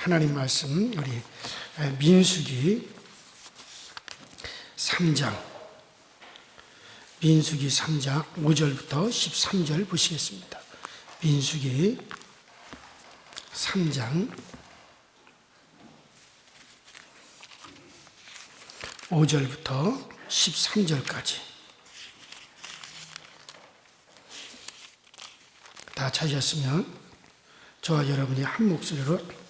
하나님 말씀 우리 민수기 3장 5절부터 13절 보시겠습니다. 민수기 3장 5절부터 13절까지 다 찾으셨으면 저와 여러분이 한 목소리로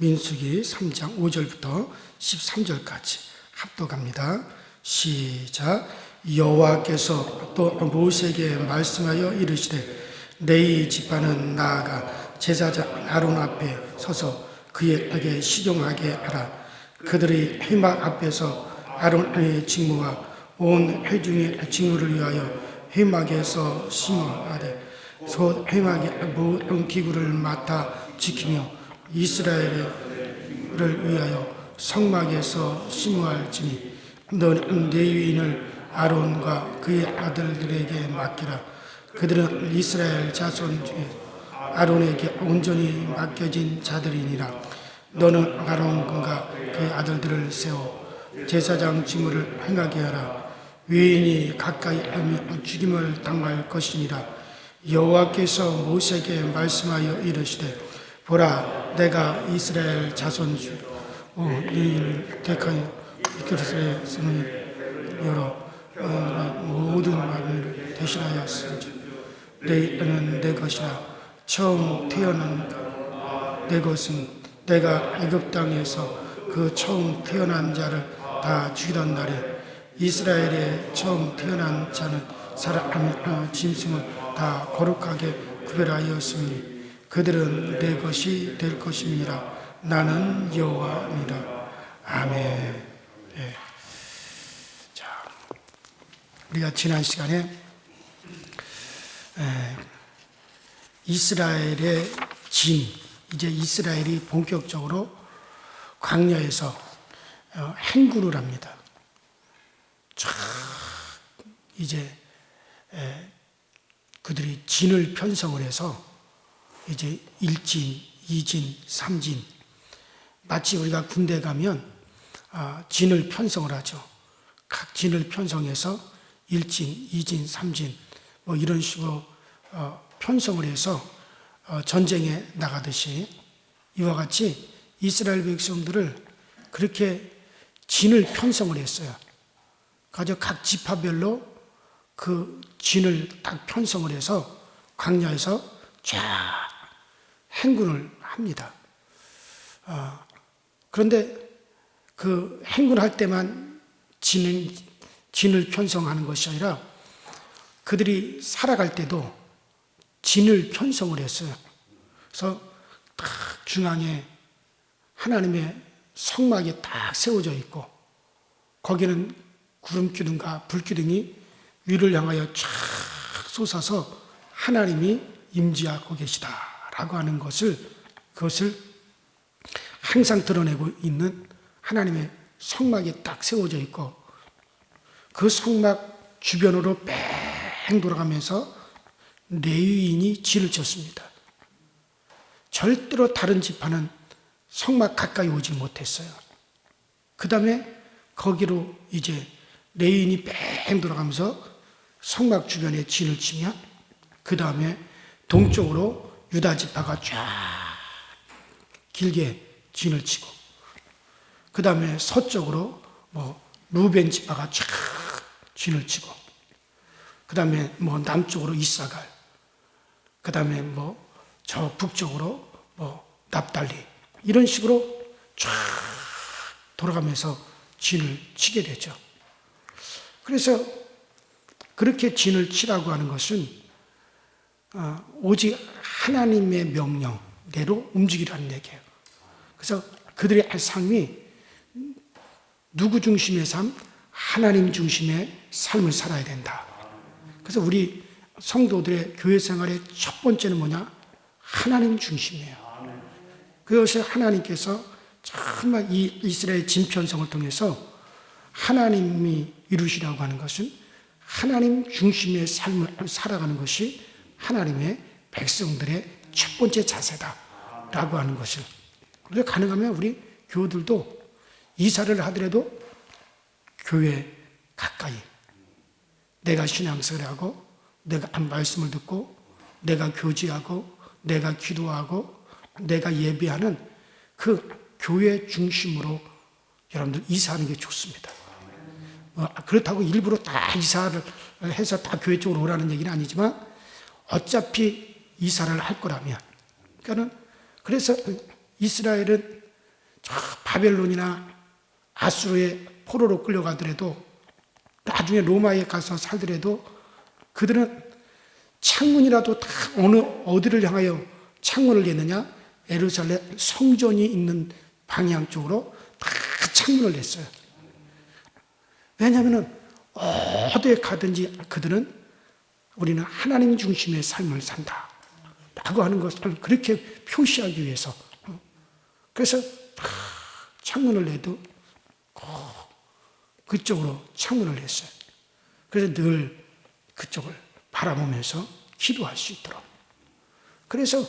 민수기 3장 5절부터 13절까지 합독합니다. 시작. 여호와께서 또 모세에게 말씀하여 이르시되 레위 지파는 나아가 제사장 아론 앞에 서서 그에게 시종하게 하라. 그들의 회막 앞에서 아론의 직무와 온 회중의 직무를 위하여 회막에서 심어하되 회막의 모든 기구를 맡아 지키며 이스라엘을 위하여 성막에서 심어할지니 너는 레위인을 아론과 그의 아들들에게 맡기라. 그들은 이스라엘 자손 중에 아론에게 온전히 맡겨진 자들이니라. 너는 아론과 그의 아들들을 세워 제사장 직무를 행하게 하라. 외인이 가까이 하면 죽임을 당할 것이니라. 여호와께서 모세에게 말씀하여 이르시되 보라, 내가 이스라엘 자손 중 레위인을 택하여 이스라엘 성을 열어 모든 만민을 대신하였으니 레위인은 내 것이라. 처음 태어난 내 것은 내가 애굽 땅에서 그 처음 태어난 자를 다 죽이던 날에 이스라엘의 처음 태어난 자는 사람의 짐승을 다 거룩하게 구별하였으니 그들은 내 것이 될 것임이라. 나는 여호와니라. 아멘. 네. 자, 우리가 지난 시간에 이스라엘의 이제 이스라엘이 본격적으로 광야에서 행군을 합니다. 쫙 이제 그들이 진을 편성을 해서 이제 1진, 2진, 3진, 마치 우리가 군대 가면 진을 편성을 하죠. 각 진을 편성해서 1진, 2진, 3진 뭐 이런 식으로 편성을 해서 전쟁에 나가듯이 이와 같이 이스라엘 백성들을 그렇게 진을 편성을 했어요. 가져 각 지파별로 그 진을 딱 편성을 해서 광야에서 쫙 행군을 합니다. 그런데 그 행군할 때만 진을 편성하는 것이 아니라 그들이 살아갈 때도 진을 편성을 했어요. 그래서 딱 중앙에 하나님의 성막이 딱 세워져 있고 거기는 구름기둥과 불기둥이 위를 향하여 쫙 솟아서 하나님이 임재하고 계시다라고 하는 그것을 항상 드러내고 있는 하나님의 성막이 딱 세워져 있고 그 성막 주변으로 뺑 돌아가면서 레위인이 진을 쳤습니다. 절대로 다른 지파는 성막 가까이 오지 못했어요. 그 다음에 거기로 이제 레위인이 뺑 돌아가면서 성막 주변에 진을 치면 그 다음에 동쪽으로 유다 지파가 쫙 길게 진을 치고 그 다음에 서쪽으로 루벤 지파가 쫙 진을 치고 그 다음에 남쪽으로 이사갈 그 다음에 저 북쪽으로 납달리 이런 식으로 쫙 돌아가면서 진을 치게 되죠. 그래서 그렇게 진을 치라고 하는 것은 오직 하나님의 명령대로 움직이라는 얘기예요. 그래서 그들의 삶이 누구 중심의 삶? 하나님 중심의 삶을 살아야 된다. 그래서 우리 성도들의 교회 생활의 첫 번째는 뭐냐? 하나님 중심이에요. 그것을 하나님께서 정말 이 이스라엘 진 편성을 통해서 하나님이 이루시라고 하는 것은 하나님 중심의 삶을 살아가는 것이 하나님의 백성들의 첫 번째 자세다라고 하는 것을 그래서 가능하면 우리 교우들도 이사를 하더라도 교회 가까이 내가 신앙생활하고 내가 말씀을 듣고 내가 교제하고 내가 기도하고 내가 예배하는 그 교회 중심으로 여러분들 이사하는 게 좋습니다. 그렇다고 일부러 다 이사를 해서 다 교회 쪽으로 오라는 얘기는 아니지만 어차피 이사를 할 거라면 그래서 이스라엘은 저 바벨론이나 아수르의 포로로 끌려가더라도 나중에 로마에 가서 살더라도 그들은 창문이라도 다 어디를 향하여 창문을 냈느냐? 예루살렘 성전이 있는 방향 쪽으로 다 창문을 냈어요. 왜냐하면 어디에 가든지 그들은 우리는 하나님 중심의 삶을 산다 라고 하는 것을 그렇게 표시하기 위해서 그래서 창문을 내도 그쪽으로 창문을 냈어요. 그래서 늘 그쪽을 바라보면서 기도할 수 있도록. 그래서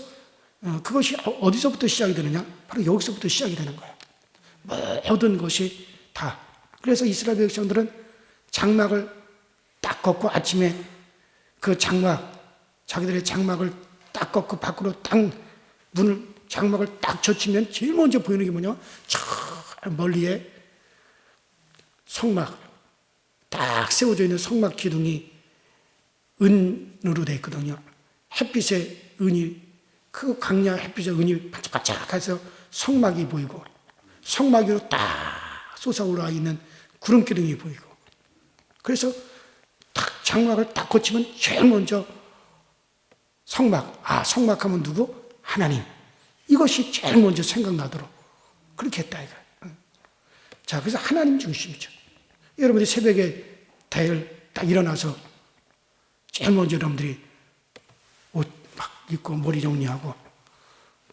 그것이 어디서부터 시작이 되느냐? 바로 여기서부터 시작이 되는 거예요. 모든 것이 다. 그래서 이스라엘 백성들은 장막을 딱 걷고 아침에 그 자기들의 장막을 딱 걷고 밖으로 딱 장막을 딱 젖히면 제일 먼저 보이는 게 뭐냐? 저 멀리에 성막, 딱 세워져 있는 성막 기둥이 은으로 되어 있거든요. 햇빛의 은이, 그 강야 햇빛의 은이 반짝반짝해서 성막이 보이고, 성막 위로 딱 솟아올라 있는 구름 기둥이 보이고, 그래서 딱 장막을 딱 거치면 제일 먼저 성막, 성막하면 누구? 하나님. 이것이 제일 먼저 생각나도록 그렇게 했다 이거. 자, 그래서 하나님 중심이죠. 여러분들이 새벽에 대열 딱 일어나서 제일 먼저 여러분들이 옷 막 입고 머리 정리하고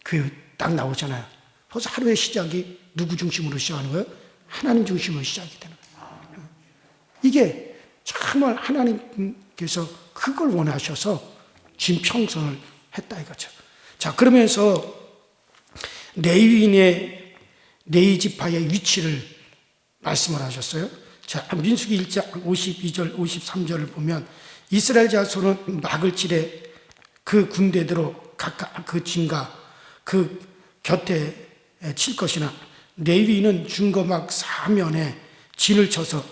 교회 딱 나오잖아요. 벌써 하루의 시작이 누구 중심으로 시작하는 거예요? 하나님 중심으로 시작이 되는 거예요. 이게 정말 하나님께서 그걸 원하셔서 진평선을 했다 이거죠. 자, 그러면서 레위인의 레위 지파의 위치를 말씀을 하셨어요. 자, 민수기 1장 52절 53절을 보면 이스라엘 자손은 막을 칠해 그 군대대로 각각 그 진과 그 곁에 칠 것이나 레위인은 중거막 사면에 진을 쳐서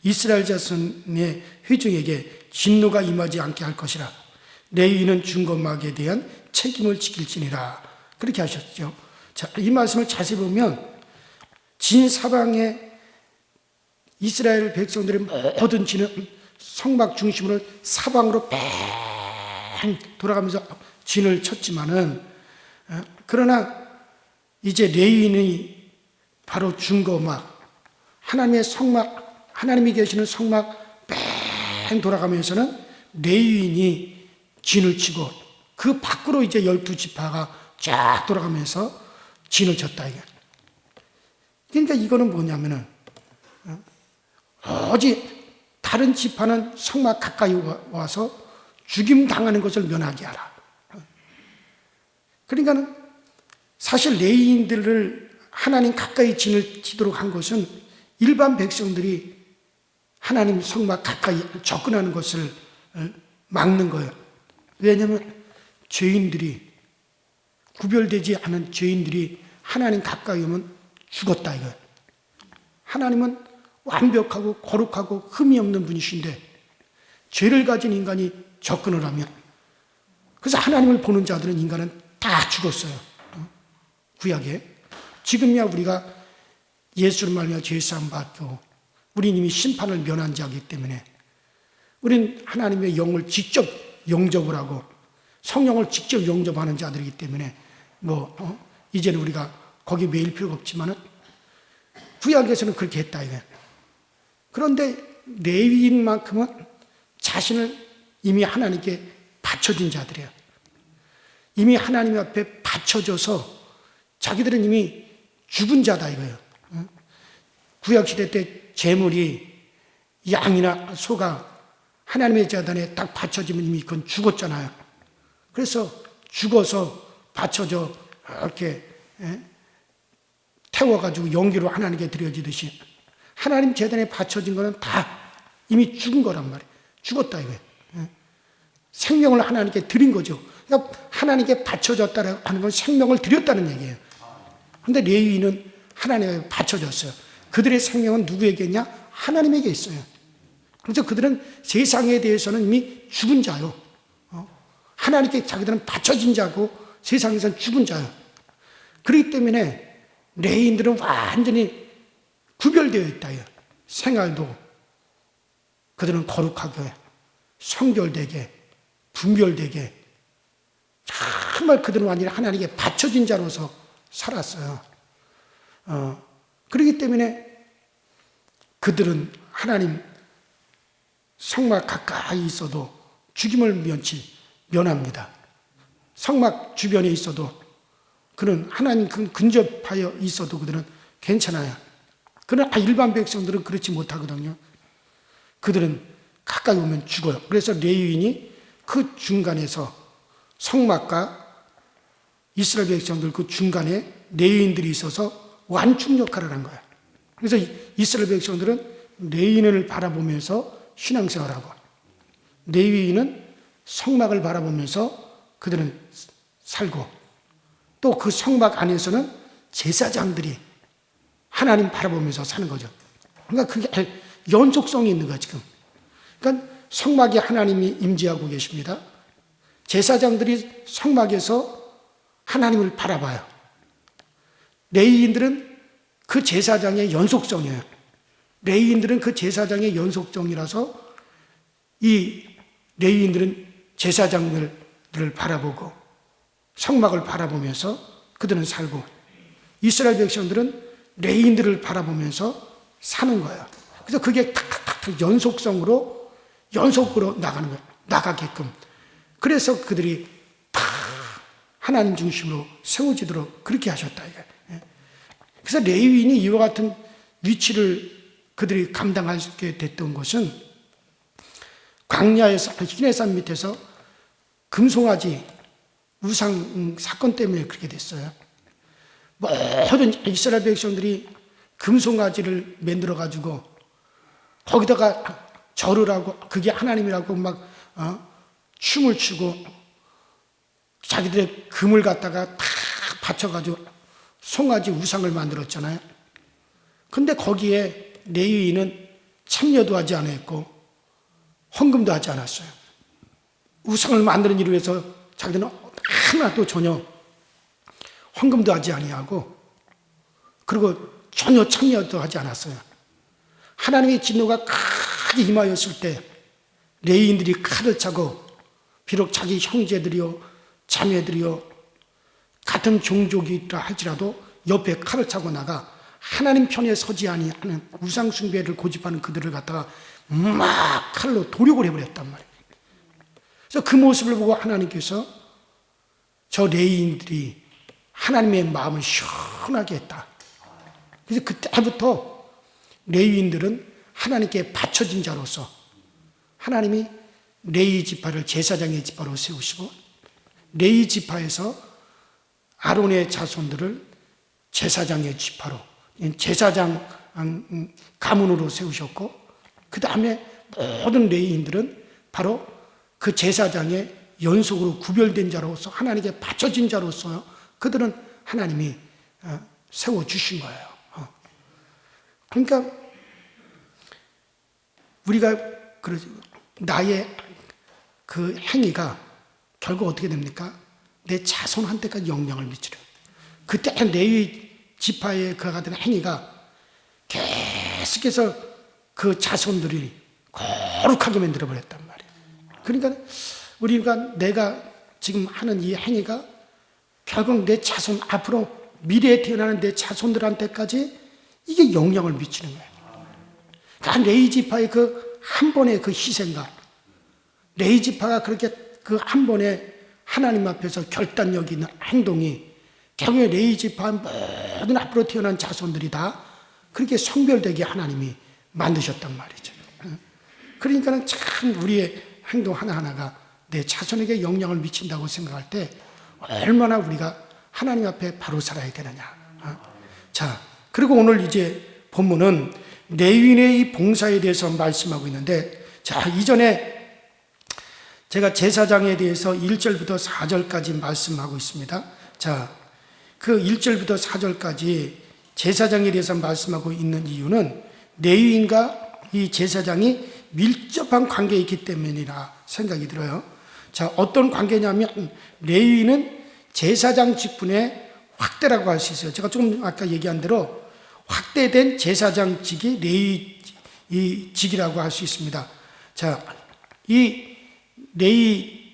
이스라엘 자손의 회중에게 진노가 임하지 않게 할 것이라. 레위인은 중거막에 대한 책임을 지킬지니라. 그렇게 하셨죠. 자, 이 말씀을 자세히 보면 진 사방에 이스라엘 백성들의 모든 진은 성막 중심으로 사방으로 뺑 돌아가면서 진을 쳤지만은 그러나 이제 레위인이 바로 중거막 하나님의 성막 하나님이 계시는 성막 뺑 돌아가면서는 레위인이 진을 치고 그 밖으로 이제 12지파가 쫙 돌아가면서 진을 쳤다 이게. 그러니까 이거는 뭐냐면은 오직 다른 지파는 성막 가까이 와서 죽임 당하는 것을 면하게 하라. 그러니까는 사실 레위인들을 하나님 가까이 진을 치도록 한 것은 일반 백성들이 하나님 성막 가까이 접근하는 것을 막는 거예요. 왜냐하면 죄인들이 구별되지 않은 죄인들이 하나님 가까이 오면 죽었다 이거예요. 하나님은 완벽하고 거룩하고 흠이 없는 분이신데 죄를 가진 인간이 접근을 하면 그래서 하나님을 보는 자들은 인간은 다 죽었어요. 구약에. 지금이야 우리가 예수를 말미암아 죄사함 받고 우리는 이미 심판을 면한 자이기 때문에 우리는 하나님의 영을 직접 영접을 하고 성령을 직접 영접하는 자들이기 때문에 이제는 우리가 거기 매일 필요가 없지만은 구약에서는 그렇게 했다 이거예요. 그런데 레위인만큼은 자신을 이미 하나님께 바쳐진 자들이에요. 이미 하나님 앞에 바쳐져서 자기들은 이미 죽은 자다 이거예요. 구약시대 때 제물이 양이나 소가 하나님의 재단에 딱 바쳐지면 이미 그건 죽었잖아요. 그래서 죽어서 바쳐져 이렇게 태워가지고 연기로 하나님께 드려지듯이 하나님 재단에 바쳐진 거는 다 이미 죽은 거란 말이에요. 죽었다 이거예요. 생명을 하나님께 드린 거죠. 그러니까 하나님께 바쳐졌다는 건 생명을 드렸다는 얘기예요. 그런데 레위인은 하나님께 바쳐졌어요. 그들의 생명은 누구에게냐? 하나님에게 있어요. 그래서 그들은 세상에 대해서는 이미 죽은 자요. 하나님께 자기들은 바쳐진 자고 세상에서는 죽은 자요. 그렇기 때문에 레위인들은 완전히 구별되어 있다. 생활도 그들은 거룩하게, 성결되게, 분별되게, 정말 그들은 완전히 하나님께 바쳐진 자로서 살았어요. 그렇기 때문에 그들은 하나님 성막 가까이 있어도 죽임을 면합니다. 성막 주변에 있어도 그는 하나님 근접하여 있어도 그들은 괜찮아요. 그러나 일반 백성들은 그렇지 못하거든요. 그들은 가까이 오면 죽어요. 그래서 레위인이 그 중간에서 성막과 이스라엘 백성들 그 중간에 레위인들이 있어서 완충 역할을 한 거예요. 그래서 이스라엘 백성들은 레위인을 바라보면서 신앙생활하고 레위인은 성막을 바라보면서 그들은 살고 또 그 성막 안에서는 제사장들이 하나님 바라보면서 사는 거죠. 그러니까 그게 연속성이 있는 거야 지금. 그러니까 성막에 하나님이 임재하고 계십니다. 제사장들이 성막에서 하나님을 바라봐요. 레위인들은 그 제사장의 연속성이에요. 레위인들은 그 제사장의 연속성이라서 이 레위인들은 제사장들을 바라보고 성막을 바라보면서 그들은 살고 이스라엘 백성들은 레위인들을 바라보면서 사는 거예요. 그래서 그게 탁탁탁 연속으로 나가는 거예요. 나가게끔. 그래서 그들이 다 하나님 중심으로 세워지도록 그렇게 하셨다. 그래서 레위인이 이와 같은 위치를 그들이 감당하게 됐던 것은 광야에서 시내산 밑에서 금송아지 우상 사건 때문에 그렇게 됐어요. 모든 이스라엘 백성들이 금송아지를 만들어 가지고 거기다가 절을 하고 그게 하나님이라고 막 춤을 추고 자기들의 금을 갖다가 다 바쳐가지고 송아지 우상을 만들었잖아요. 근데 거기에 레위인은 참여도 하지 않았고 헌금도 하지 않았어요. 우상을 만드는 일을 위해서 자기들은 하나도 전혀 헌금도 하지 아니하고 그리고 전혀 참여도 하지 않았어요. 하나님의 진노가 크게 임하였을 때 레위인들이 칼을 차고 비록 자기 형제들이요 자매들이요 같은 종족이라 할지라도 옆에 칼을 차고 나가 하나님 편에 서지 아니하는 우상 숭배를 고집하는 그들을 갖다가 막 칼로 도륙을 해버렸단 말이에요. 그래서 그 모습을 보고 하나님께서 저 레위인들이 하나님의 마음을 시원하게 했다. 그래서 그때부터 레위인들은 하나님께 바쳐진 자로서 하나님이 레위 지파를 제사장의 지파로 세우시고 레위 지파에서 아론의 자손들을 제사장의 지파로 제사장 가문으로 세우셨고 그 다음에 모든 레위인들은 바로 그 제사장의 연속으로 구별된 자로서 하나님께 바쳐진 자로서 그들은 하나님이 세워주신 거예요. 그러니까 우리가 나의 그 행위가 결국 어떻게 됩니까? 내 자손한테까지 영향을 미치려. 그때 레위 지파의 그 같은 행위가 계속해서 그 자손들이 거룩하게 만들어버렸단 말이에요. 그러니까 우리가 내가 지금 하는 이 행위가 결국 내 자손 앞으로 미래에 태어나는 내 자손들한테까지 이게 영향을 미치는 거예요. 그러니까 레위 지파의 그 한 번의 그 희생과 레위 지파가 그렇게 그 한 번에 하나님 앞에서 결단력 있는 행동이 결국에 레위 지파 모든 앞으로 태어난 자손들이 다 그렇게 성별되게 하나님이 만드셨단 말이죠. 그러니까 참 우리의 행동 하나하나가 내 자손에게 영향을 미친다고 생각할 때 얼마나 우리가 하나님 앞에 바로 살아야 되느냐. 자, 그리고 오늘 이제 본문은 레위인의 이 봉사에 대해서 말씀하고 있는데, 자, 이전에 제가 제사장에 대해서 1절부터 4절까지 말씀하고 있습니다. 자, 그 1절부터 4절까지 제사장에 대해서 말씀하고 있는 이유는 레위인과 이 제사장이 밀접한 관계에 있기 때문이라 생각이 들어요. 자, 어떤 관계냐면 레위인은 제사장 직분의 확대라고 할 수 있어요. 제가 조금 아까 얘기한 대로 확대된 제사장직이 레위직이라고 할 수 있습니다. 자, 이 레위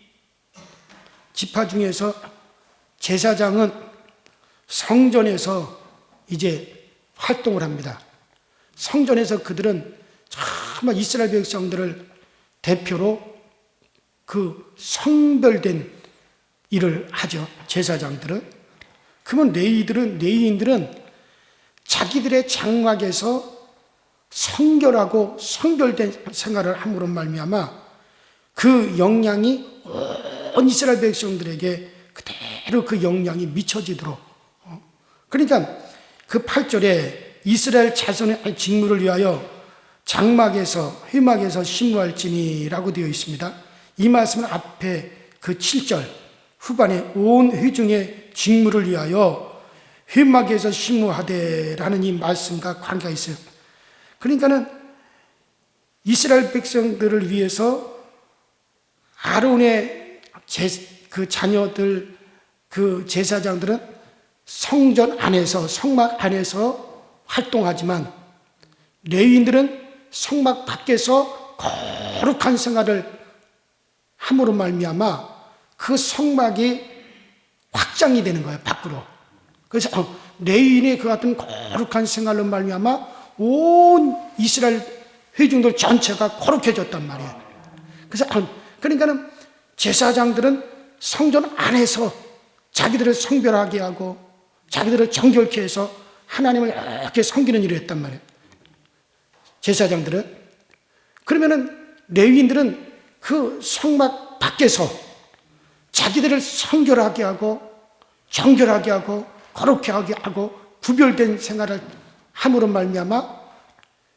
지파 중에서 제사장은 성전에서 이제 활동을 합니다. 성전에서 그들은 정말 이스라엘 백성들을 대표로 그 성별된 일을 하죠. 제사장들은. 그러면 레위인들은 자기들의 장막에서 성결하고 성별된 생활을 함으로 말미암아 그 영향이 온 이스라엘 백성들에게 그대로 그 영향이 미쳐지도록, 그러니까 그 8절에 이스라엘 자손의 직무를 위하여 장막에서 회막에서 심무할지니라고 되어 있습니다. 이 말씀은 앞에 그 7절 후반에 온 회중의 직무를 위하여 회막에서 심무하되라는 이 말씀과 관계가 있어요. 그러니까는 이스라엘 백성들을 위해서 아론의 그 자녀들, 그 제사장들은 성전 안에서, 성막 안에서 활동하지만 레위인들은 성막 밖에서 거룩한 생활을 함으로 말미암아 그 성막이 확장이 되는 거예요, 밖으로. 그래서 레위인의 그 같은 거룩한 생활로 말미암아 온 이스라엘 회중들 전체가 거룩해졌단 말이에요. 그래서 그러니까는 제사장들은 성전 안에서 자기들을 성별하게 하고 자기들을 정결케 해서 하나님을 이렇게 섬기는 일을 했단 말이에요. 제사장들은. 그러면은 레위인들은 그 성막 밖에서 자기들을 성결하게 하고 정결하게 하고 거룩하게 하게 하고 구별된 생활을 함으로 말미암아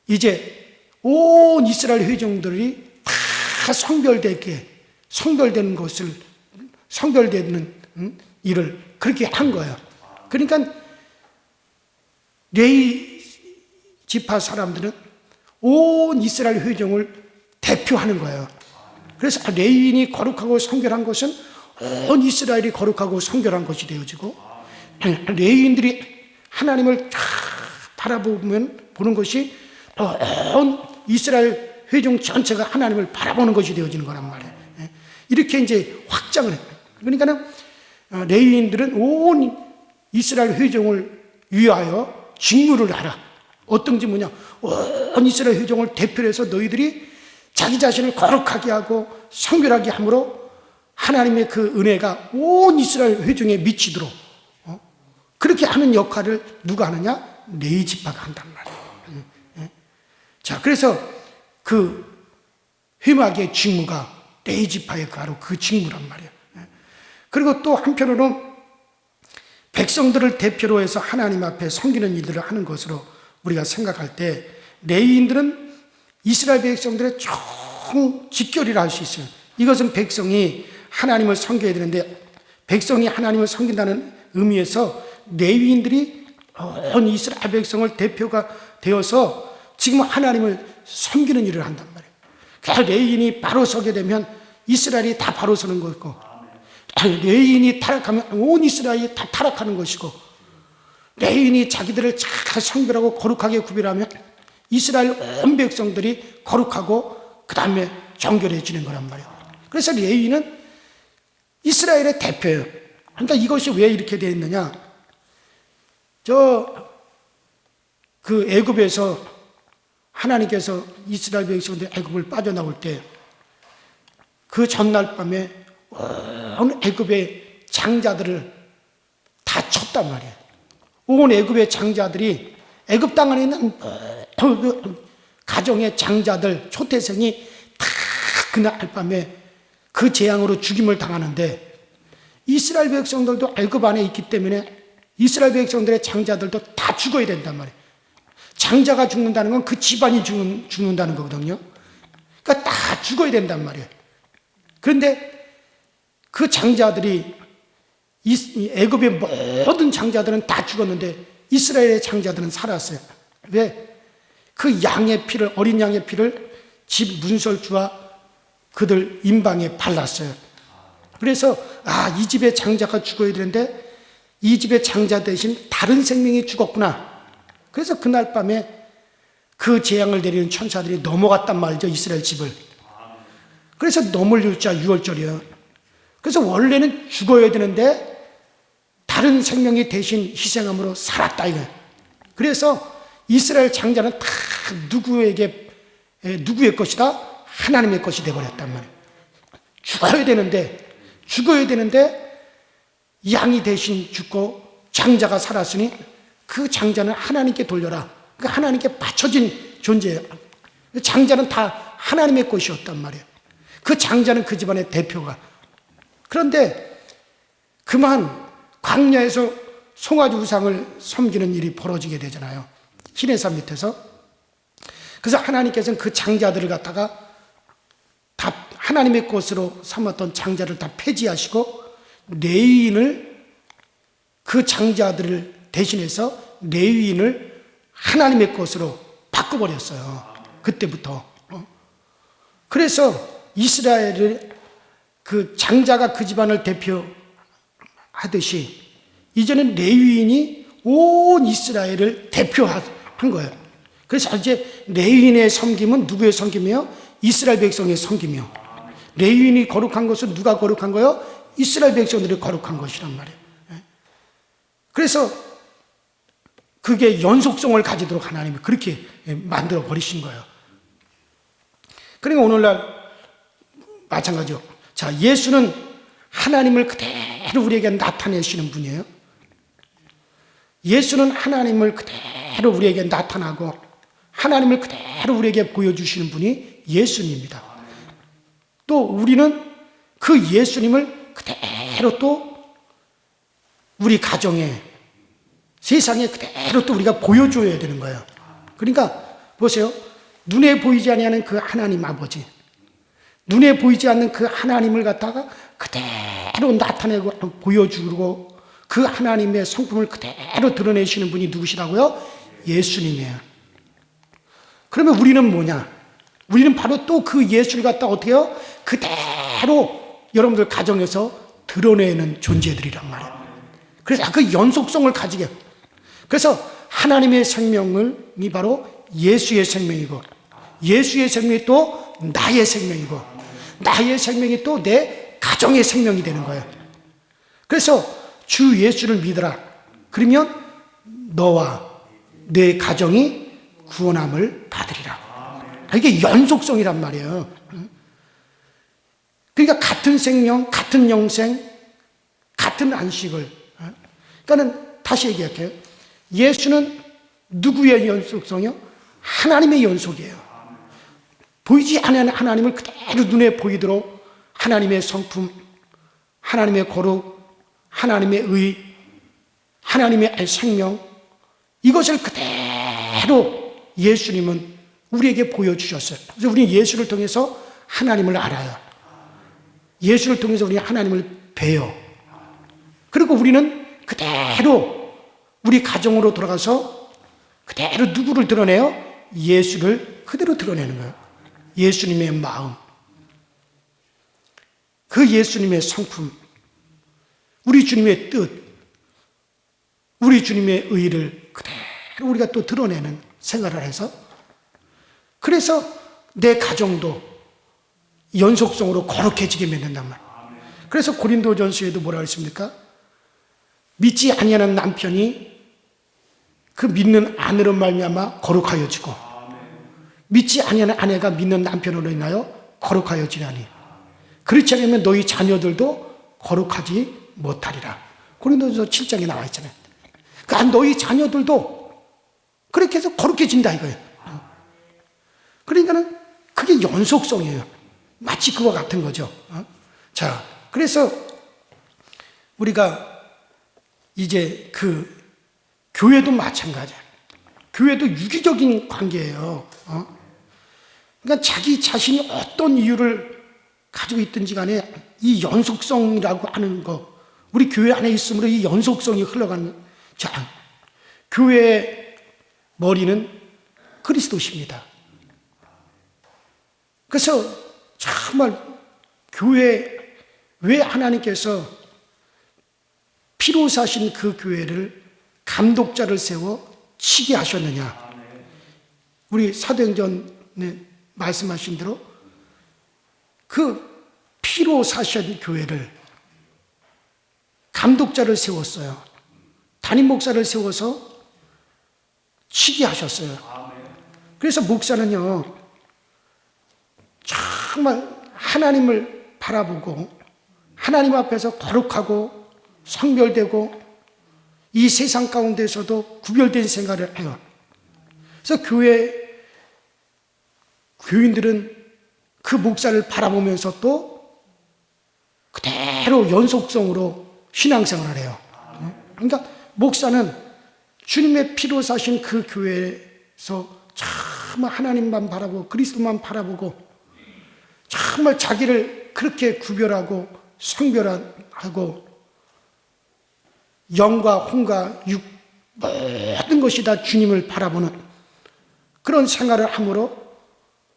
이제 온 이스라엘 회중들이 다 성별되는 것을, 성별되는 일을 그렇게 한 거예요. 그러니까 레위 지파 사람들은 온 이스라엘 회중을 대표하는 거예요. 그래서 레위인이 거룩하고 성결한 것은 온 이스라엘이 거룩하고 성결한 것이 되어지고, 레위인들이 하나님을 다 보는 것이 온 이스라엘 회중 전체가 하나님을 바라보는 것이 되어지는 거란 말이에요. 이렇게 이제 확장을 해요. 그러니까는 레위인들은 온 이스라엘 회중을 위하여 직무를 하라. 어떤 직무냐? 온 이스라엘 회중을 대표해서 너희들이 자기 자신을 거룩하게 하고 성결하게 함으로 하나님의 그 은혜가 온 이스라엘 회중에 미치도록 그렇게 하는 역할을 누가 하느냐? 레위 지파가 한단 말이에요. 자, 그래서 그 회막의 직무가 레위 지파의 바로 그 직무란 말이에요. 그리고 또 한편으로는 백성들을 대표로 해서 하나님 앞에 섬기는 일들을 하는 것으로 우리가 생각할 때 레위인들은 이스라엘 백성들의 총 직결이라 할 수 있어요. 이것은 백성이 하나님을 섬겨야 되는데 백성이 하나님을 섬긴다는 의미에서 레위인들이 온 이스라엘 백성을 대표가 되어서 지금 하나님을 섬기는 일을 한단 말이에요. 그 레위인이 바로 서게 되면 이스라엘이 다 바로 서는 것이고, 레위인이 타락하면 온 이스라엘이 다 타락하는 것이고, 레위인이 자기들을 잘 성별하고 거룩하게 구별하면 이스라엘 온 백성들이 거룩하고 그 다음에 정결해지는 거란 말이에요. 그래서 레위인은 이스라엘의 대표예요. 그러니까 이것이 왜 이렇게 되어 있느냐? 그 애굽에서 하나님께서 이스라엘 백성들이 애굽을 빠져나올 때 그 전날 밤에 온 애굽의 장자들을 다 쳤단 말이에요. 온 애굽의 장자들이 애굽 땅 안에 있는 가정의 장자들 초태생이 다 그날 밤에 그 재앙으로 죽임을 당하는데 이스라엘 백성들도 애굽 안에 있기 때문에 이스라엘 백성들의 장자들도 다 죽어야 된단 말이에요. 장자가 죽는다는 건 그 집안이 죽는다는 거거든요. 그러니까 다 죽어야 된단 말이에요. 그런데 그 장자들이 애굽의 모든 장자들은 다 죽었는데 이스라엘의 장자들은 살았어요. 왜? 그 양의 피를, 어린 양의 피를 집 문설주와 그들 임방에 발랐어요. 그래서 이 집의 장자가 죽어야 되는데 이 집의 장자 대신 다른 생명이 죽었구나. 그래서 그날 밤에 그 재앙을 내리는 천사들이 넘어갔단 말이죠, 이스라엘 집을. 그래서 넘을 유자 6월절이에요. 그래서 원래는 죽어야 되는데 다른 생명이 대신 희생함으로 살았다 이거예요. 그래서 이스라엘 장자는 다 누구의 것이다? 하나님의 것이 되어버렸단 말이에요. 죽어야 되는데 양이 대신 죽고 장자가 살았으니 그 장자는 하나님께 돌려라. 그 하나님께 바쳐진 존재예요. 장자는 다 하나님의 것이었단 말이에요. 그 장자는 그 집안의 대표가. 그런데 그만 광야에서 송아지 우상을 섬기는 일이 벌어지게 되잖아요. 시내산 밑에서. 그래서 하나님께서는 그 장자들을 갖다가 다 하나님의 것으로 삼았던 장자를 다 폐지하시고 레위인을, 그 장자들을 대신해서 레위인을 하나님의 것으로 바꿔버렸어요. 그때부터. 그래서 이스라엘을, 그 장자가 그 집안을 대표하듯이 이제는 레위인이 온 이스라엘을 대표한 거예요. 그래서 이제 레위인의 섬김은 누구의 섬김이에요? 이스라엘 백성의 섬김이요. 레위인이 거룩한 것은 누가 거룩한 거예요? 이스라엘 백성들이 거룩한 것이란 말이에요. 그래서 그게 연속성을 가지도록 하나님이 그렇게 만들어 버리신 거예요. 그러니까 오늘날 마찬가지요. 자, 예수는 하나님을 그대로 우리에게 나타내시는 분이에요. 예수는 하나님을 그대로 우리에게 나타나고 하나님을 그대로 우리에게 보여주시는 분이 예수님입니다. 또 우리는 그 예수님을 그대로 또 우리 가정에, 세상에 그대로 또 우리가 보여줘야 되는 거예요. 그러니까 보세요. 눈에 보이지 아니하는 그 하나님 아버지, 눈에 보이지 않는 그 하나님을 갖다가 그대로 나타내고 보여주고 그 하나님의 성품을 그대로 드러내시는 분이 누구시라고요? 예수님이에요. 그러면 우리는 뭐냐? 우리는 바로 또 그 예수를 갖다 어떻게 해요? 그대로 여러분들 가정에서 드러내는 존재들이란 말이에요. 그래서 그 연속성을 가지게. 그래서 하나님의 생명이 바로 예수의 생명이고, 예수의 생명이 또 나의 생명이고, 나의 생명이 또 내 가정의 생명이 되는 거예요. 그래서 주 예수를 믿어라. 그러면 너와 내 가정이 구원함을 받으리라. 이게 연속성이란 말이에요. 그러니까 같은 생명, 같은 영생, 같은 안식을. 그러니까는 다시 얘기할게요. 예수는 누구의 연속성이요? 하나님의 연속이에요. 보이지 않는 하나님을 그대로 눈에 보이도록 하나님의 성품, 하나님의 거룩, 하나님의 의, 하나님의 생명, 이것을 그대로 예수님은 우리에게 보여주셨어요. 그래서 우리는 예수를 통해서 하나님을 알아요. 예수를 통해서 우리는 하나님을 뵈요. 그리고 우리는 그대로 우리 가정으로 돌아가서 그대로 누구를 드러내요? 예수를 그대로 드러내는 거예요. 예수님의 마음, 그 예수님의 성품, 우리 주님의 뜻, 우리 주님의 의를 그대로 우리가 또 드러내는 생활을 해서, 그래서 내 가정도 연속성으로 거룩해지게 만든단 말이에요. 그래서 고린도전서에도 뭐라 했습니까? 믿지 아니하는 남편이 그 믿는 아내로 말미암아 거룩하여지고, 믿지 아니하는 아내가 믿는 남편으로 인하여 거룩하여지라니, 그렇지 않으면 너희 자녀들도 거룩하지 못하리라. 고린도전서 7장에 나와 있잖아요. 그러니까 너희 자녀들도 그렇게 해서 거룩해진다 이거예요. 그러니까는 그게 연속성이에요. 마치 그와 같은 거죠. 자, 그래서 우리가 이제 그 교회도 마찬가지야. 교회도 유기적인 관계예요. 그러니까 자기 자신이 어떤 이유를 가지고 있든지 간에 이 연속성이라고 하는 거, 우리 교회 안에 있으므로 이 연속성이 흘러가는, 자, 교회의 머리는 그리스도십니다. 그래서 정말 교회, 왜 하나님께서 피로 사신 그 교회를 감독자를 세워 치게 하셨느냐. 우리 사도행전에 말씀하신 대로 그 피로 사신 교회를 감독자를 세웠어요. 담임 목사를 세워서 치게 하셨어요. 그래서 목사는요, 정말 하나님을 바라보고 하나님 앞에서 거룩하고 성별되고 이 세상 가운데서도 구별된 생활을 해요. 그래서 교인들은 그 목사를 바라보면서 또 그대로 연속성으로 신앙생활을 해요. 그러니까 목사는 주님의 피로 사신 그 교회에서 정말 하나님만 바라보고 그리스도만 바라보고 정말 자기를 그렇게 구별하고 성별하고 영과 혼과 육 모든 것이 다 주님을 바라보는 그런 생활을 함으로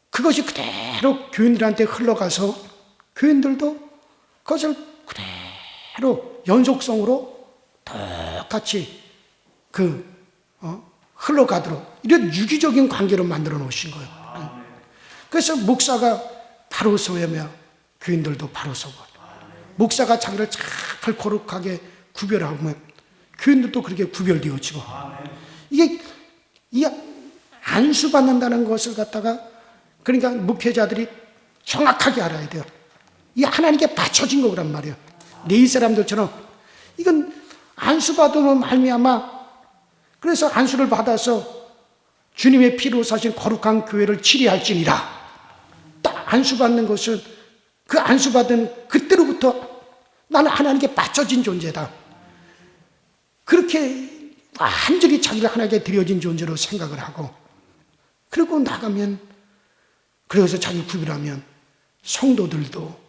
그것이 그대로 교인들한테 흘러가서 교인들도 그것을 그대로 연속성으로 똑같이 흘러가도록 이런 유기적인 관계로 만들어 놓으신 거예요. 그래서 목사가 바로 서야며 교인들도 바로 서고, 목사가 자기를 잘 거룩하게 구별하면 교인들도 그렇게 구별되어지고, 이게 안수받는다는 것을 갖다가 그러니까 목회자들이 정확하게 알아야 돼요. 이게 하나님께 바쳐진 거란 말이에요. 이 사람들처럼 이건 안수받으면 말미암아, 그래서 안수를 받아서 주님의 피로 사신 거룩한 교회를 치리할지니라. 딱 안수받는 것은 그 안수받은 그때로부터 나는 하나님께 바쳐진 존재다. 그렇게 완전히 자기가 하나님께 드려진 존재로 생각을 하고, 그리고 나가면, 그래서 자기 구별하면 성도들도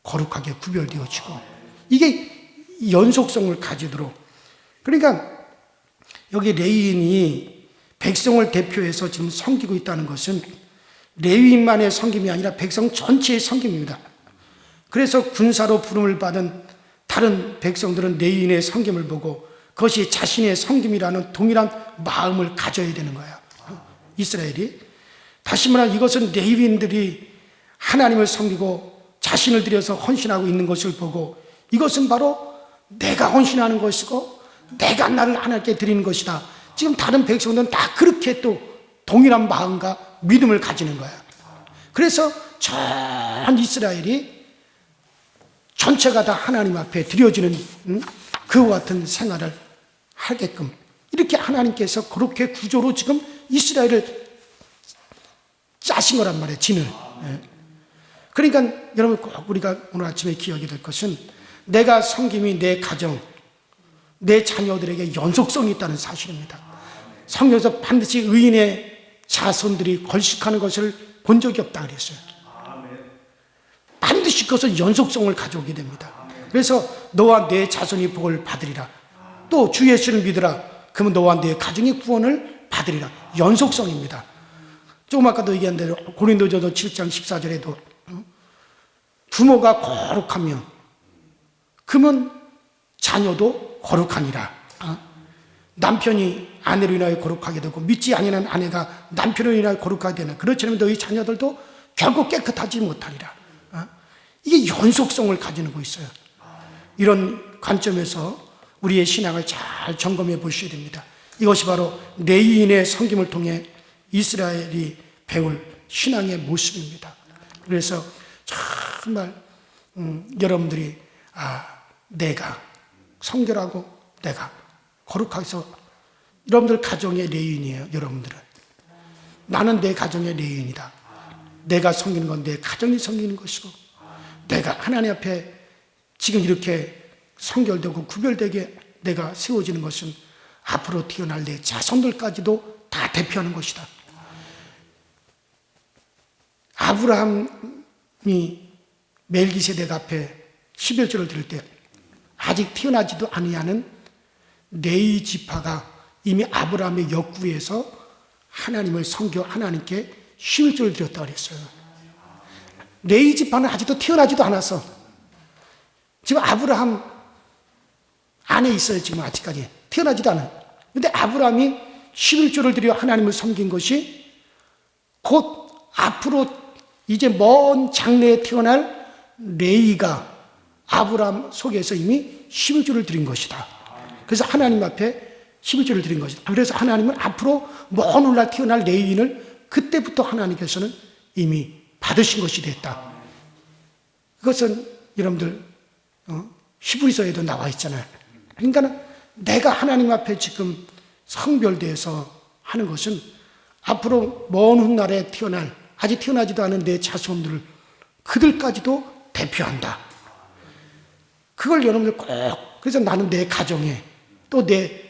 거룩하게 구별되어지고, 이게 연속성을 가지도록. 그러니까 여기 레위인이 백성을 대표해서 지금 섬기고 있다는 것은 레위인만의 섬김이 아니라 백성 전체의 섬김입니다. 그래서 군사로 부름을 받은 다른 백성들은 레위인의 섬김을 보고 그것이 자신의 섬김이라는 동일한 마음을 가져야 되는 거예요. 이스라엘이. 다시 말하면 이것은 레위인들이 하나님을 섬기고 자신을 들여서 헌신하고 있는 것을 보고, 이것은 바로 내가 헌신하는 것이고 내가 나를 하나님께 드리는 것이다. 지금 다른 백성들은 다 그렇게 또 동일한 마음과 믿음을 가지는 거예요. 그래서 전 이스라엘이 전체가 다 하나님 앞에 드려지는 그와 같은 생활을 하게끔 이렇게 하나님께서 그렇게 구조로 지금 이스라엘을 짜신 거란 말이에요. 진을. 그러니까 여러분 꼭 우리가 오늘 아침에 기억이 될 것은 내가 섬김이 내 가정, 내 자녀들에게 연속성이 있다는 사실입니다. 성경에서 반드시 의인의 자손들이 걸식하는 것을 본 적이 없다 그랬어요. 반드시 그것은 연속성을 가져오게 됩니다. 그래서 너와 내 자손이 복을 받으리라. 또 주 예수를 믿으라. 그러면 너와 내 가정이 구원을 받으리라. 연속성입니다. 조금 아까도 얘기한 대로 고린도전서 7장 14절에도 부모가 거룩하면 그러면 자녀도 거룩하니라. 남편이 아내로 인하여 거룩하게 되고 믿지 아니하는 아내가 남편으로 인하여 거룩하게 되는, 그렇지만 너희 자녀들도 결국 깨끗하지 못하리라. 이게 연속성을 가지는 거 있어요. 이런 관점에서 우리의 신앙을 잘 점검해 보셔야 됩니다. 이것이 바로 레위인의 섬김을 통해 이스라엘이 배울 신앙의 모습입니다. 그래서 정말 여러분들이 내가 성결하고 내가 거룩해서, 여러분들 가정의 레위인이에요. 여러분들은 나는 내 가정의 레위인이다. 내가 섬기는 건 내 가정이 섬기는 것이고, 내가 하나님 앞에 지금 이렇게 성결되고 구별되게 내가 세워지는 것은 앞으로 태어날 내 자손들까지도 다 대표하는 것이다. 아브라함이 멜기세덱 앞에 11조를 드릴 때 아직 태어나지도 아니하는 레위 지파가 이미 아브라함의 역구에서 하나님을 섬겨 하나님께 11조를 드렸다고 그랬어요. 레위 지파는 아직도 태어나지도 않았어. 지금 아브라함 안에 있어요. 지금 아직까지 태어나지도 않아요. 그런데 아브라함이 11조를 드려 하나님을 섬긴 것이 곧 앞으로 이제 먼 장래에 태어날 레위가 아브라함 속에서 이미 11조를 드린 것이다. 그래서 하나님 앞에 11조를 드린 것이다. 그래서 하나님은 앞으로 먼 훗날 태어날 레위인을 그때부터 하나님께서는 이미 받으신 것이 됐다. 그것은 여러분들 히브리서에도 나와 있잖아요. 그러니까 내가 하나님 앞에 지금 성별돼서 하는 것은 앞으로 먼 훗날에 태어날 아직 태어나지도 않은 내 자손들 그들까지도 대표한다. 그걸 여러분들 꼭 그래서 나는 내 가정에 또 내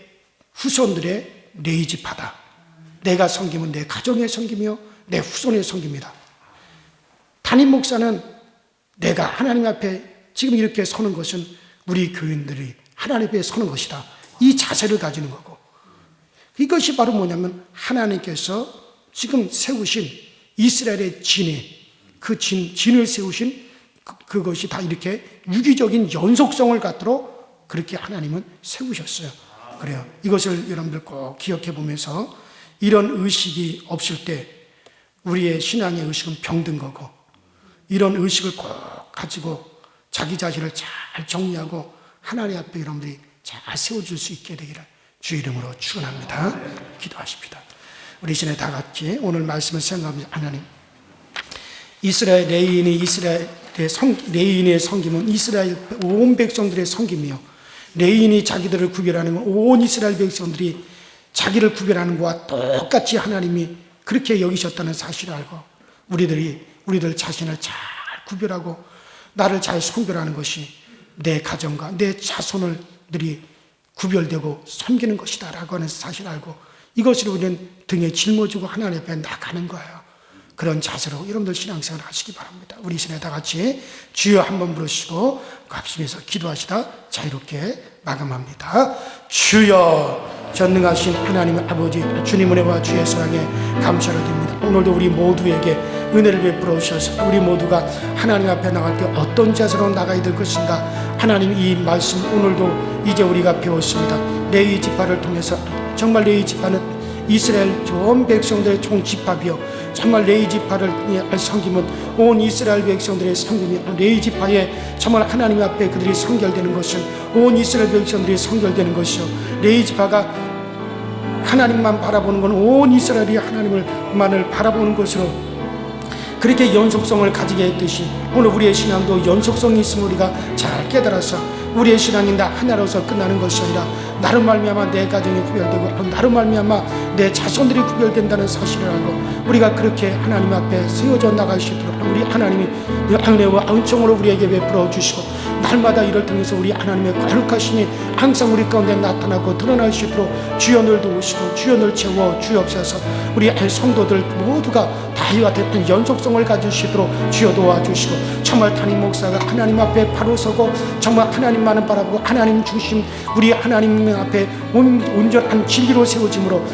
후손들의 레위 지파다. 내가 섬기면 내 가정에 섬기며 내 후손에 섬깁니다. 담임 목사는 내가 하나님 앞에 지금 이렇게 서는 것은 우리 교인들이 하나님 앞에 서는 것이다. 이 자세를 가지는 거고 이것이 바로 뭐냐면 하나님께서 지금 세우신 이스라엘의 진에 그 진을 세우신 그것이 다 이렇게 유기적인 연속성을 갖도록 그렇게 하나님은 세우셨어요. 그래요. 이것을 여러분들 꼭 기억해 보면서 이런 의식이 없을 때 우리의 신앙의 의식은 병든 거고 이런 의식을 꼭 가지고 자기 자신을 잘 정리하고 하나님 앞에 여러분들이 잘 세워줄 수 있게 되기를 주 이름으로 축원합니다. 기도하십시다. 우리 이전에 다 같이 오늘 말씀을 생각합니다. 하나님, 이스라엘 레위인의 섬김은 이스라엘 온 백성들의 섬김이요 레위인이 자기들을 구별하는 건 온 이스라엘 백성들이 자기를 구별하는 것과 똑같이 하나님이 그렇게 여기셨다는 사실을 알고 우리들 자신을 잘 구별하고 나를 잘 성별하는 것이 내 가정과 내 자손들이 구별되고 섬기는 것이다 라고 하는 사실을 알고 이것을 우리는 등에 짊어지고 하나님 앞에 나가는 거예요. 그런 자세로 여러분들 신앙생활 하시기 바랍니다. 우리 신에 다 같이 주여 한번 부르시고 합심해서 기도하시다 자유롭게 마감합니다. 주여 전능하신 하나님 아버지 주님 은혜와 주의 사랑에 감사를 드립니다. 오늘도 우리 모두에게 은혜를 베풀어 주셔서 우리 모두가 하나님 앞에 나갈 때 어떤 자세로 나가야 될 것인가 하나님 이 말씀 오늘도 이제 우리가 배웠습니다. 레위 지파를 통해서 정말 레위 지파는 이스라엘 전 백성들의 총집합이요 정말 레위 지파를 섬기면 온 이스라엘 백성들의 섬김이 레위 지파에 정말 하나님 앞에 그들이 성결되는 것은 온 이스라엘 백성들이 성결되는 것이요 레위 지파가 하나님만 바라보는 건 온 이스라엘이 하나님만을 바라보는 것으로 그렇게 연속성을 가지게 했듯이 오늘 우리의 신앙도 연속성이 있음을 우리가 잘 깨달아서 우리의 신앙이 나 하나로서 끝나는 것이 아니라 나로 말미암아 내 가정이 구별되고 나로 말미암아 내 자손들이 구별된다는 사실을 알고 우리가 그렇게 하나님 앞에 세워져 나갈 수 있도록 우리 하나님이 은혜와 은총으로 우리에게 베풀어 주시고 날마다 이를 통해서 우리 하나님의 거룩하심이 항상 우리 가운데 나타나고 드러날 수 있도록 주여 늘 도우시고 주여 늘 채워 주옵소서. 우리 성도들 모두가 다 이와 같은 연속성을 가질 수 있도록 주여 도와주시고 정말 담임 목사가 하나님 앞에 바로 서고 정말 하나님만을 바라보고 하나님 중심 우리 하나님 앞에 온전한 진리로 세워짐으로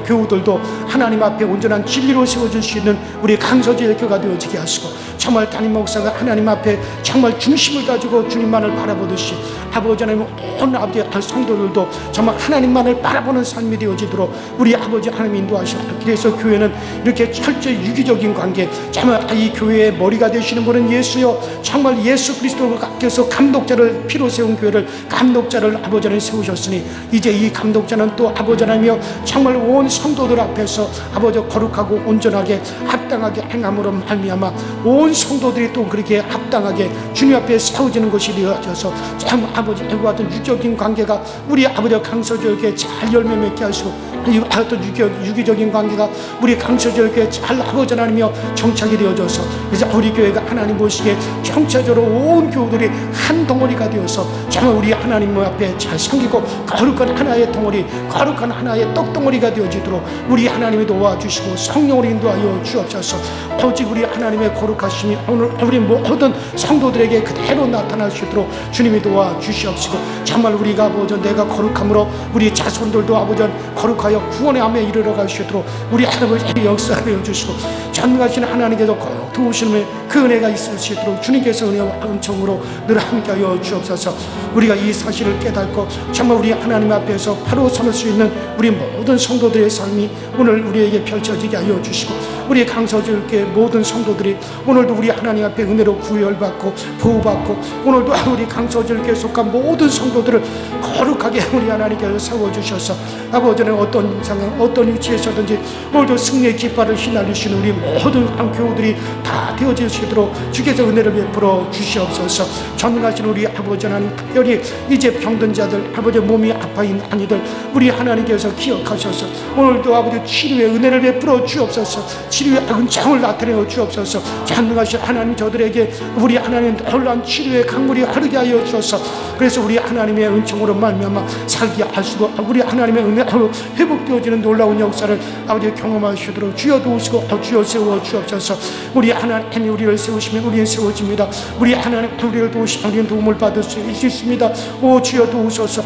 교우들도 하나님 앞에 온전한 진리로 세워질 수 있는 우리 강서지의 교가 되어지게 하시고 정말 담임 목사가 하나님 앞에 정말 중심을 가지고 주님만을 바라보듯이 아버지 하나님 온 아버지 성도들도 정말 하나님만을 바라보는 삶이 되어지도록 우리 아버지 하나님 인도하시옵소서. 그래서 교회는 이렇게 철저히 유기적인 관계 정말 이 교회의 머리가 되시는 분은 예수요 정말 예수 그리스도께서 감독자를 피로 세운 교회를 감독자를 아버지 하나님 세우셨으니 이제 이 감독자는 또 아버지 하나님이여 정말 온 성도들 앞에서 아버지 거룩하고 온전하게 합당하게 행함으로 말미암아 온 성도들이 또 그렇게 합당하게 주님 앞에 세워지는 것이 되어져서 참 아버지 이와 같은 유기적인 관계가 우리 아버지 강서교회에 잘 열매 맺게 하시고 이와 같은 유기적인 관계가 우리 강서교회에 잘 아버지 하나님이여 정착이 되어져서 그래서 우리 교회가 하나님 보시기에 총체적으로 온 교우들이 한 덩어리가 되어서 정말 우리 하나님 앞에 잘 섬기고 거룩한 하나의 덩어리, 거룩한 하나의 떡덩어리가 되어지도록 우리 하나님이 도와주시고 성령으로 인도하여 주옵소서. 오직 우리 하나님의 거룩하심이 오늘 우리 모든 성도들에게 그대로 나타날 수 있도록 주님이 도와주시옵시고, 정말 우리가 아버지 내가 거룩함으로 우리 자손들도 아버지 거룩하여 구원의 함에 이르러 갈 수 있도록 우리 아버지의 역사하여 주시고, 전능하신 하나님께서 꼭 도우시는 그 은혜가 있을 수 있도록 주님께서 은혜와 은총으로 늘 함께하여 주옵소서. 우리가 이 사실을 깨닫고 정말 우리 하나님 앞에서 바로 서는 수 있는 우리 모든 성도들의 삶이 오늘 우리에게 펼쳐지게 하여 주시고, 우리 강서절교회 모든 성도들이 오늘도 우리 하나님 앞에 은혜로 구별받고 보호받고, 오늘도 우리 강서절교회에 속한 모든 성도들을 거룩하게 우리 하나님께서 세워주셔서 아버지는 어떤 상황 어떤 위치에서든지 오늘도 승리의 깃발을 휘날리시는 우리 모든 교우들이 다 되어질 수 있도록 주께서 은혜를 베풀어 주시옵소서. 전능하신 우리 아버지 하나님, 특별히 이제 병든 자들, 아버지 몸이 아파인 아니들 우리 하나님께서 기억하셔서 오늘도 아버지 치료의 은혜를 베풀어 주옵소서. 치료의 은총을 나타내어 주옵소서. 전능하신 하나님, 저들에게 우리 하나님 놀라운 치료의 강물이 흐르게 하여 주셔서 그래서 우리 하나님의 은총으로 말미암아 살게 하시고 우리 하나님의 은혜로 회복되어지는 놀라운 역사를 아버지 경험하시도록 주여 도우시고 주여 세워 주옵소서. 우리 하나님이 우리를 세우시면 우리는 세워집니다. 우리 하나님 우리를 도우시면 우리는 도움을 받을 수 있습니다. 오 주여 도우소서.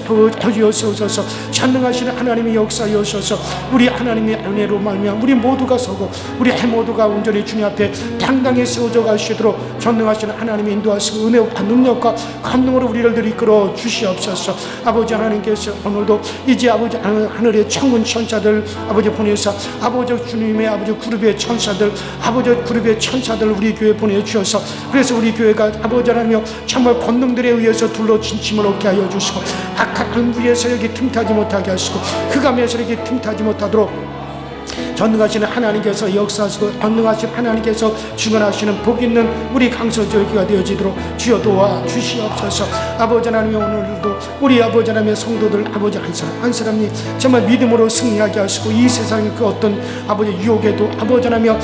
주여 세우소서. 전능하신 하나님의 역사여셔서 우리 하나님의 은혜로 말미암아 우리 모두가 서고 우리 모두가 온전히 주님 앞에 당당히 세워져 가시도록 전능하신 하나님의 인도하시고 은혜와 능력과 감동으로 우리를 늘 이끌어 주시옵소서. 아버지 하나님께서 오늘도 이제 아버지 하늘의 천군 천사들 아버지 보내서 아버지 주님의 아버지 그룹의 천사들 아버지 그룹의 천사들 우리 교회 보내주셔서 그래서 우리 교회가 아버지 하나님 정말 권능들에 의해서 둘러 진침을 얻게 하여 주시고 악한 위에서 여기 틈타지 못하게 하시고 흑암에서 여기 틈타지 못하도록 전능하신 하나님께서 역사하시고 전능하신 하나님께서 주관하시는 복 있는 우리 강서절기가 되어지도록 주여 도와 주시옵소서. 아버지 하나님, 오늘도 우리 아버지 하나님의 성도들 아버지 한 사람 한 사람이 정말 믿음으로 승리하게 하시고 이 세상의 그 어떤 아버지 유혹에도 아버지 하나님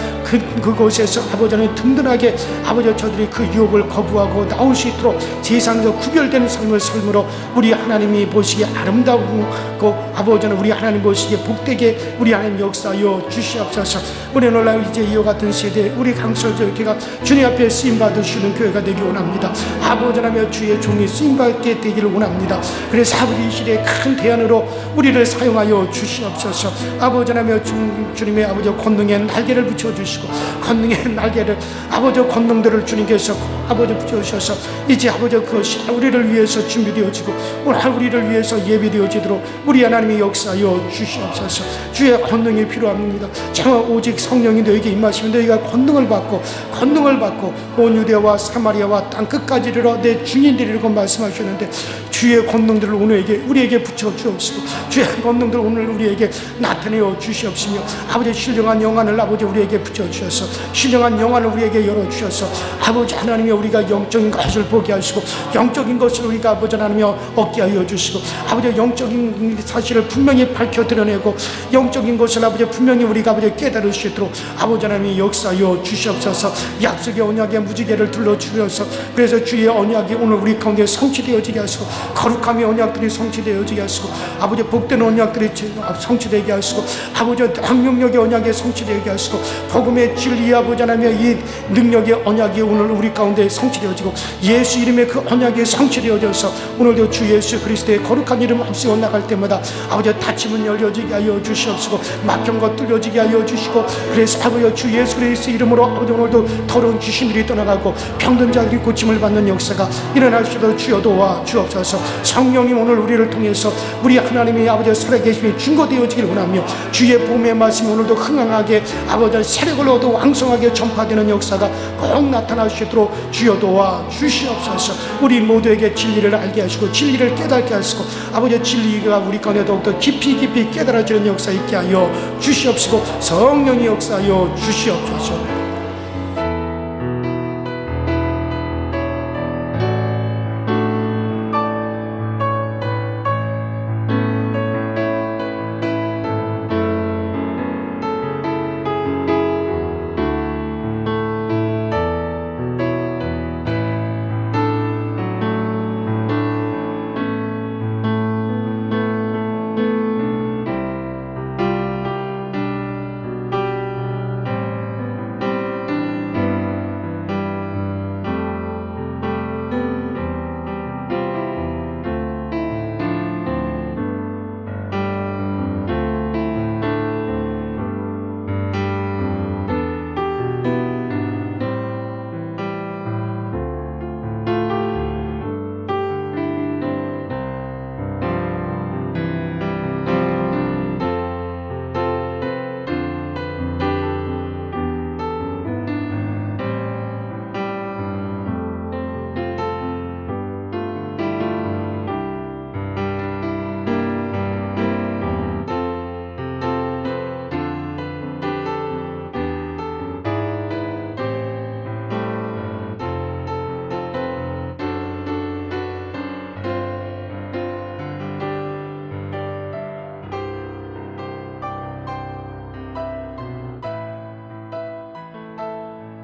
그곳에서 아버지 하나님 든든하게 아버지 저들이 그 유혹을 거부하고 나올 수 있도록 세상에서 구별되는 삶을 삶으로 우리 하나님이 보시기에 아름다우고 아버지 하나님 우리 하나님 보시기에 복되게 우리 하나님 역사하여 주시옵소서. 우리 놀라우 이제 이와 같은 세대 우리 강서절교회가 주님 앞에 쓰임받으시는 교회가 되기 원합니다. 아버지 하나님 주의 종이 쓰임받게 되기를 원합니다. 그래서 아버지 이 시대의 큰 대안으로 우리를 사용하여 주시옵소서. 아버지 하나님 주님의 아버지 권능의 날개를 붙여주시고 권능의 날개를 아버지 권능들을 주님께서 아버지 붙여주셔서 이제 아버지 그것이 우리를 위해서 준비되어지고 오늘 우리를 위해서 예비되어지도록 우리 하나님의 역사하여 주시옵소서. 주의 권능이 필요합니다. 정말 오직 성령이 너에게 임하시면 너희가 권능을 받고 온 유대와 사마리아와 땅 끝까지 이르러 내 주인들이라고 말씀하셨는데 주의 권능들을 오늘 우리에게 붙여주옵시고 주의 권능들을 오늘 우리에게 나타내어 주시옵시며 아버지 신령한 영안을 아버지 우리에게 붙여주셔서 신령한 영안을 우리에게 열어주셔서 아버지 하나님이 우리가 영적인 것을 보게 하시고 영적인 것을 우리가 아버지 하나님이 얻게 하여 주시고 아버지 영적인 사실을 분명히 밝혀 드러내고 영적인 것을 아버지 분명히 우리가 아버지 깨달을 수 있도록 아버지 하나님이 역사하여 주시옵소서. 약속의 언약의 무지개를 둘러주셔서 그래서 주의 언약이 오늘 우리 가운데 성취되어지게 하시고 거룩함의 언약들이 성취되어지게 하시고 아버지 복된 언약들이 성취되게 하시고 아버지 능력의 언약이 성취되게 하시고 복음의 진리 아버지 하나님의 이 능력의 언약이 오늘 우리 가운데 성취되어지고 예수 이름의 그 언약이 성취되어져서 오늘도 주 예수 그리스도의 거룩한 이름 앞세워 나갈 때마다 아버지 닫힘은 열려지게 하여 주시옵시고 막힌 것 뚫려지게 하여 주시고 그래서 아버지 주 예수 그리스도 이름으로 아버지 오늘도 더러운 귀신들이 떠나가고 병든 자들이 고침을 받는 역사가 일어날 수 있도록 주여 도와 주옵소서. 성령님 오늘 우리를 통해서 우리 하나님이 아버지 살아계심이 증거되어지길 원하며 주의 복음의 말씀이 오늘도 흥황하게 아버지 세력을 얻어 왕성하게 전파되는 역사가 꼭 나타날 수 있도록 주여 도와 주시옵소서. 우리 모두에게 진리를 알게 하시고 진리를 깨닫게 하시고 아버지 진리가 우리 가운데 더욱더 깊이 깨달아지는 역사 있게 하여 주시옵시고 성령이 역사하여 주시옵소서.